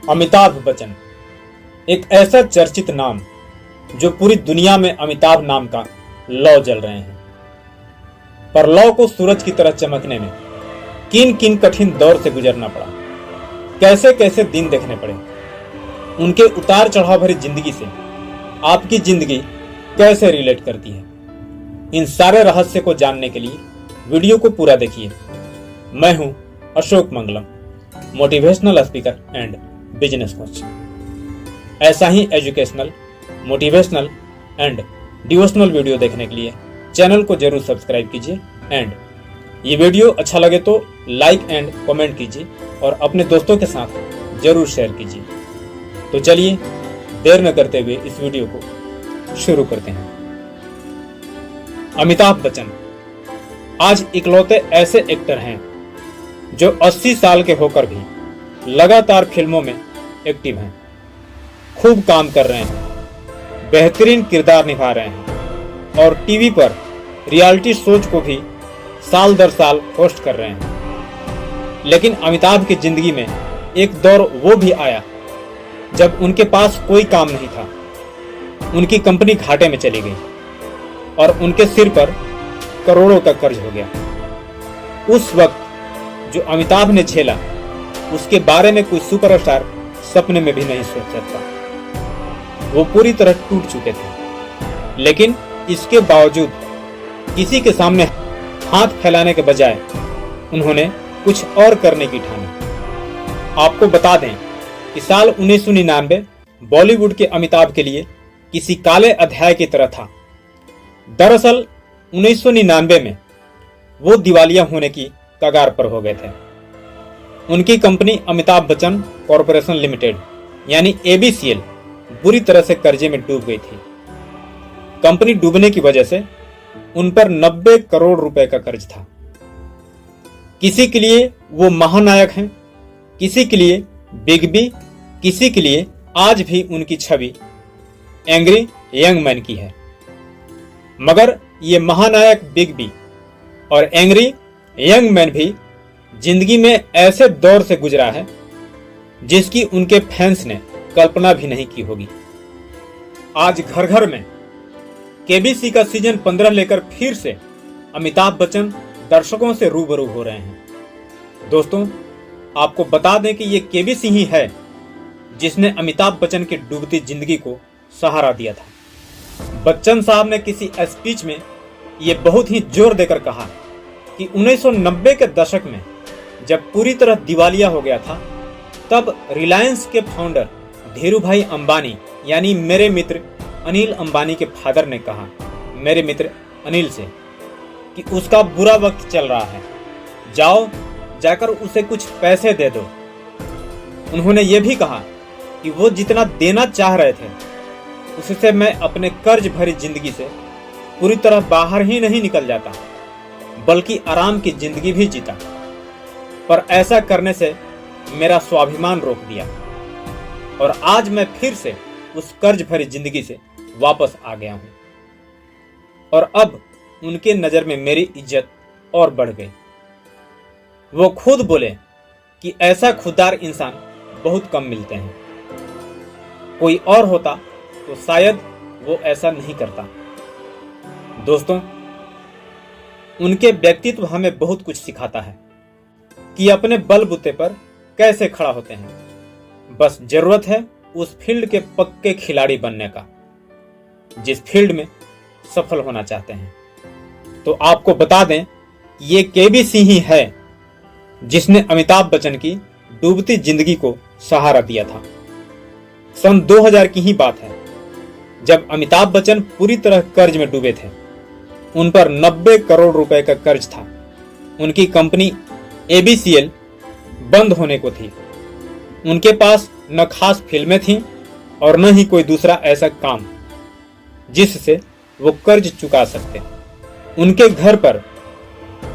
अमिताभ बच्चन एक ऐसा चर्चित नाम जो पूरी दुनिया में अमिताभ नाम का लौ जल रहे हैं। पर लौ को सूरज की तरह चमकने में किन किन कठिन दौर से गुजरना पड़ा, कैसे कैसे दिन देखने पड़े, उनके उतार चढ़ाव भरी जिंदगी से आपकी जिंदगी कैसे रिलेट करती है, इन सारे रहस्य को जानने के लिए वीडियो को पूरा देखिए। मैं हूं Ashok Mangalam, motivational speaker and business coach. ऐसा ही educational, motivational and devotional video देखने के लिए चैनल को जरूर सब्सक्राइब कीजिए एंड ये वीडियो अच्छा लगे तो लाइक एंड कमेंट कीजिए और अपने दोस्तों के साथ जरूर शेयर कीजिए। तो चलिए देर न करते हुए इस वीडियो को शुरू करते हैं। अमिताभ बच्चन आज इकलौते ऐसे एक्टर हैं जो 80 साल के होकर भी लगातार फिल्मों में एक्टिव हैं, खूब काम कर रहे हैं, बेहतरीन किरदार निभा रहे हैं और टीवी पर रियलिटी शोज को भी साल दर साल होस्ट कर रहे हैं। लेकिन अमिताभ की जिंदगी में एक दौर वो भी आया जब उनके पास कोई काम नहीं था, उनकी कंपनी घाटे में चली गई और उनके सिर पर करोड़ों का कर्ज हो गया। उस वक्त जो अमिताभ ने झेला उसके बारे में कोई सुपरस्टार सपने में भी नहीं सोच सकता। वो पूरी तरह टूट चुके थे, लेकिन इसके बावजूद किसी के सामने हाथ फैलाने के बजाय उन्होंने कुछ और करने की ठानी। आपको बता दें कि साल 1999 बॉलीवुड के अमिताभ के लिए किसी काले अध्याय की तरह था। दरअसल 1999 में वो दिवालिया होने की कगार पर हो गए थे। उनकी company Amitabh Bachchan corporation limited यानी ABCL बुरी तरह से कर्जे में डूब गई थी। कंपनी डूबने की वजह से उन पर 90 करोड़ रुपए का कर्ज था। किसी के लिए वो महानायक हैं, किसी के लिए बिग बी, किसी के लिए आज भी उनकी छवि एंग्री यंग मैन की है। मगर ये महानायक बिग बी और एंग्री यंग मैन भी जिंदगी में ऐसे दौर से गुजरा है जिसकी उनके फैंस ने कल्पना भी नहीं की होगी। आज घर घर में KBC का सीजन 15 लेकर फिर से अमिताभ बच्चन दर्शकों से रूबरू हो रहे हैं। दोस्तों, आपको बता दें कि ये KBC ही है जिसने अमिताभ बच्चन की डूबती जिंदगी को सहारा दिया था। बच्चन साहब ने किसी स्पीच में ये बहुत ही जोर देकर कहा कि 1990 के दशक में जब पूरी तरह दिवालिया हो गया था, तब रिलायंस के फाउंडर धीरूभाई अंबानी यानी मेरे मित्र अनिल अंबानी के फादर ने कहा मेरे मित्र अनिल से कि उसका बुरा वक्त चल रहा है, जाकर उसे कुछ पैसे दे दो। उन्होंने ये भी कहा कि वो जितना देना चाह रहे थे उससे मैं अपने कर्ज भरी जिंदगी से पूरी तरह बाहर ही नहीं निकल जाता, बल्कि आराम की जिंदगी भी जीता। पर ऐसा करने से मेरा स्वाभिमान रोक दिया और आज मैं फिर से उस कर्ज भरी जिंदगी से वापस आ गया हूं और अब उनके नजर में मेरी इज्जत और बढ़ गई। वो खुद बोले कि ऐसा खुददार इंसान बहुत कम मिलते हैं, कोई और होता तो शायद वो ऐसा नहीं करता। दोस्तों, उनके व्यक्तित्व हमें बहुत कुछ सिखाता है कि अपने बलबूते पर कैसे खड़ा होते हैं। बस जरूरत है उस फील्ड के पक्के खिलाड़ी बनने का जिस फील्ड में सफल होना चाहते हैं। तो आपको बता दें कि ये KBC ही है जिसने अमिताभ बच्चन की डूबती जिंदगी को सहारा दिया था। सन 2000 की ही बात है जब अमिताभ बच्चन पूरी तरह कर्ज में डूबे थे। उन पर 90 करोड़ रुपए का कर्ज था। उनकी कंपनी ABCL बंद होने को थी। उनके पास न खास फिल्में थीं और न ही कोई दूसरा ऐसा काम जिससे वो कर्ज चुका सकते। उनके घर पर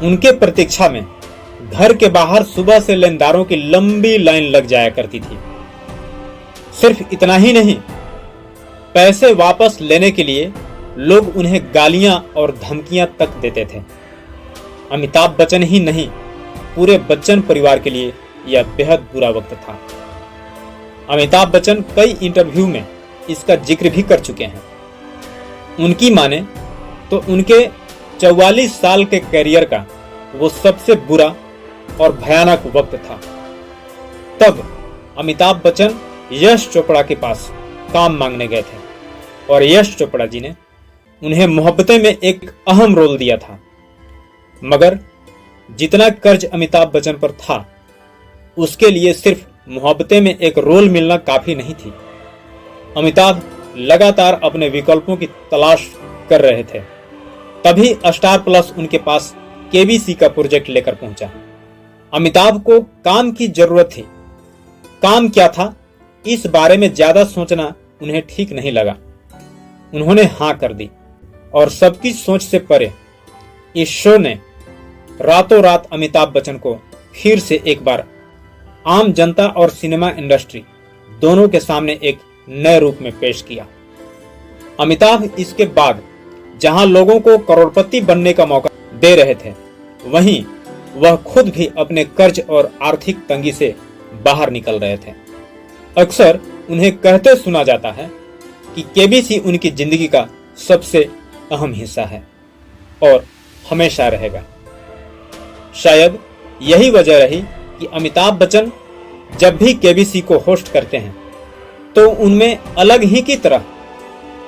उनके प्रतीक्षा में घर के बाहर सुबह से लेनदारों की लंबी लाइन लग जाया करती थी। सिर्फ इतना ही नहीं, पैसे वापस लेने के लिए लोग उन्हें गालियां और धमकियां तक देते थे। अमिताभ बच्चन ही नहीं, पूरे बच्चन परिवार के लिए यह बेहद बुरा वक्त था। अमिताभ बच्चन कई इंटरव्यू में इसका जिक्र भी कर चुके हैं। उनकी माने तो उनके 44 साल के करियर का वो सबसे बुरा और भयानक वक्त था। तब अमिताभ बच्चन यश चोपड़ा के पास काम मांगने गए थे और यश चोपड़ा जी ने उन्हें मोहब्बतें में एक अहम रोल दिया था। मगर जितना कर्ज अमिताभ बच्चन पर था, उसके लिए सिर्फ मोहब्बतें में एक रोल मिलना काफी नहीं थी। अमिताभ लगातार अपने विकल्पों की तलाश कर रहे थे। तभी स्टार प्लस उनके पास केबीसी का प्रोजेक्ट लेकर पहुंचा। अमिताभ को काम की जरूरत थी। काम क्या था, इस बारे में ज्यादा सोचना उन्हें ठीक नहीं लगा। उन्होंने हां कर दी और सबकी सोच से परे इस शो ने रातों रात अमिताभ बच्चन को फिर से एक बार आम जनता और सिनेमा इंडस्ट्री दोनों के सामने एक नए रूप में पेश किया। अमिताभ इसके बाद जहां लोगों को करोड़पति बनने का मौका दे रहे थे, वहीं वह खुद भी अपने कर्ज और आर्थिक तंगी से बाहर निकल रहे थे। अक्सर उन्हें कहते सुना जाता है कि केबीसी उनकी जिंदगी का सबसे अहम हिस्सा है और हमेशा रहेगा। शायद यही वजह रही कि अमिताभ बच्चन जब भी केबीसी को होस्ट करते हैं तो उनमें अलग ही की तरह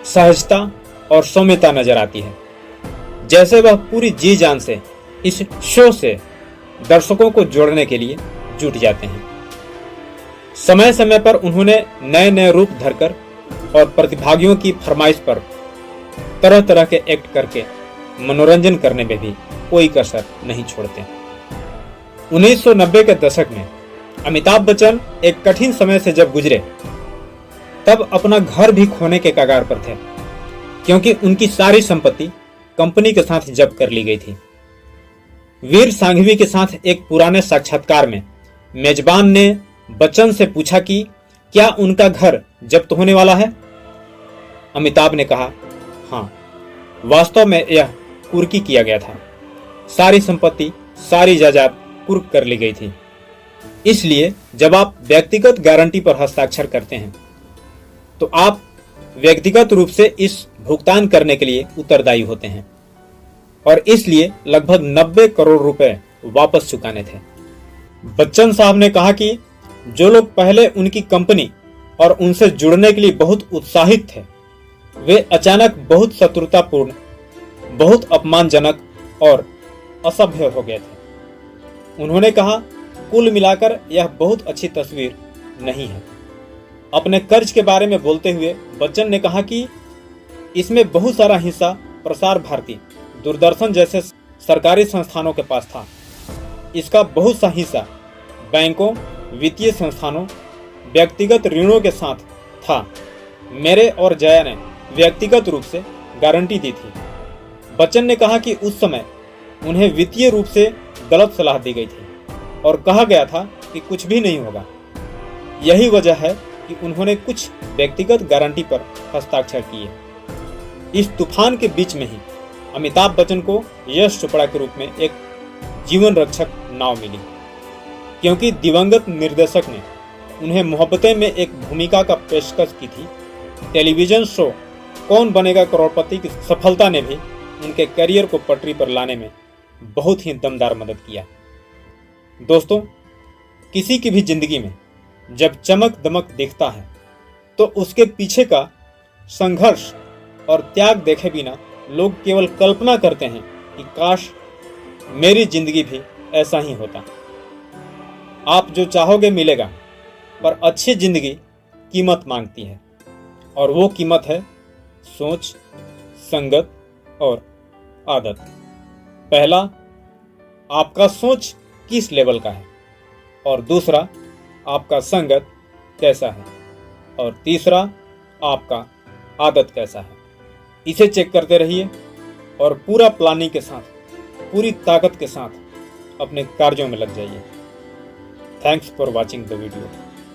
सहजता और सौम्यता नजर आती है, जैसे वह पूरी जी जान से इस शो से दर्शकों को जोड़ने के लिए जुट जाते हैं। समय समय पर उन्होंने नए नए रूप धरकर और प्रतिभागियों की फरमाइश पर तरह तरह के एक्ट करके मनोरंजन करने में भी कोई कसर नहीं छोड़ते। 1990 के दशक में अमिताभ बच्चन एक कठिन समय से जब गुजरे, तब अपना घर भी खोने के कगार पर थे, क्योंकि उनकी सारी संपत्ति कंपनी के साथ जब्त कर ली गई थी। वीर सांघवी के साथ एक पुराने साक्षात्कार में मेजबान ने बच्चन से पूछा कि क्या उनका घर जब्त होने वाला है। अमिताभ ने कहा, हाँ, वास्तव में यह कुर्की किया गया था। सारी संपत्ति, सारी जायदाद कुर्क कर ली गई थी। इसलिए जब आप व्यक्तिगत गारंटी पर हस्ताक्षर करते हैं तो आप व्यक्तिगत रूप से इस भुगतान करने के लिए उत्तरदायी होते हैं और इसलिए लगभग 90 करोड़ रुपए वापस चुकाने थे। बच्चन साहब ने कहा कि जो लोग पहले उनकी कंपनी और उनसे जुड़ने के लिए बहुत उत्साहित थे, वे अचानक बहुत शत्रुतापूर्ण, बहुत अपमानजनक और असभ्य हो गए थे। उन्होंने कहा, कुल मिलाकर यह बहुत अच्छी तस्वीर नहीं है। अपने कर्ज के बारे में बोलते हुए बच्चन ने कहा कि इसमें बहुत सारा हिस्सा प्रसार भारती, दूरदर्शन जैसे सरकारी संस्थानों के पास था। इसका बहुत सा हिस्सा बैंकों, वित्तीय संस्थानों, व्यक्तिगत ऋणों के साथ था। मेरे और जया ने व्यक्तिगत रूप से गारंटी दी थी। बच्चन ने कहा कि उस समय उन्हें वित्तीय रूप से गलत सलाह दी गई थी और कहा गया था कि कुछ भी नहीं होगा। यही वजह है कि उन्होंने कुछ व्यक्तिगत गारंटी पर हस्ताक्षर किए। इस तूफान के बीच में ही अमिताभ बच्चन को यश चोपड़ा के रूप में एक जीवन रक्षक नाव मिली, क्योंकि दिवंगत निर्देशक ने उन्हें मोहब्बतें में एक भूमिका का पेशकश की थी। टेलीविजन शो कौन बनेगा करोड़पति की सफलता ने भी उनके करियर को पटरी पर लाने में बहुत ही दमदार मदद किया। दोस्तों, किसी की भी जिंदगी में जब चमक दमक दिखता है तो उसके पीछे का संघर्ष और त्याग देखे बिना लोग केवल कल्पना करते हैं कि काश मेरी जिंदगी भी ऐसा ही होता। आप जो चाहोगे मिलेगा, पर अच्छी जिंदगी कीमत मांगती है और वो कीमत है सोच, संगत और आदत। पहला, आपका सोच किस लेवल का है, और दूसरा, आपका संगत कैसा है, और तीसरा, आपका आदत कैसा है। इसे चेक करते रहिए और पूरा प्लानिंग के साथ, पूरी ताकत के साथ अपने कार्यों में लग जाइए। Thanks for watching the video.